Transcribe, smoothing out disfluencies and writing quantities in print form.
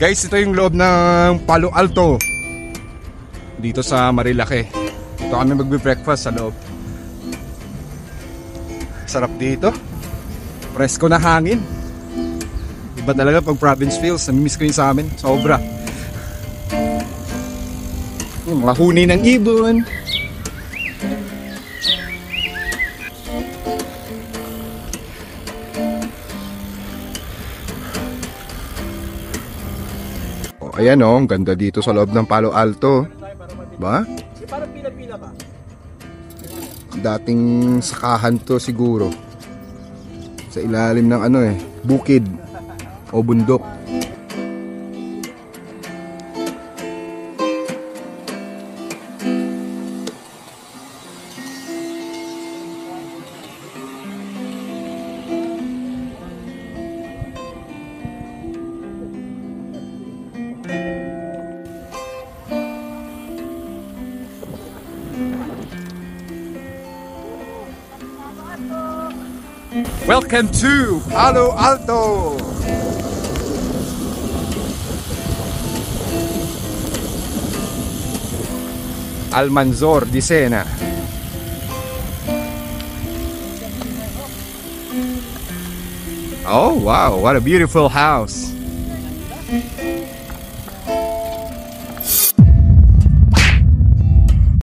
Guys, ito yung loob ng Palo Alto dito sa Marilake. Dito kami magbe-breakfast sa loob. Sarap dito. Presko na hangin. Iba talaga pag province feels. Namimiss ko yun sa amin. Sobra. Yung mga huni ng ibon. Ayan o, ang ganda dito sa loob ng Palo Alto. Ba? Parang pila-pila ba? Dating sakahan to siguro. Sa ilalim ng bukid o bundok. Welcome to Palo Alto! Almanzor di Sena. Oh wow, what a beautiful house!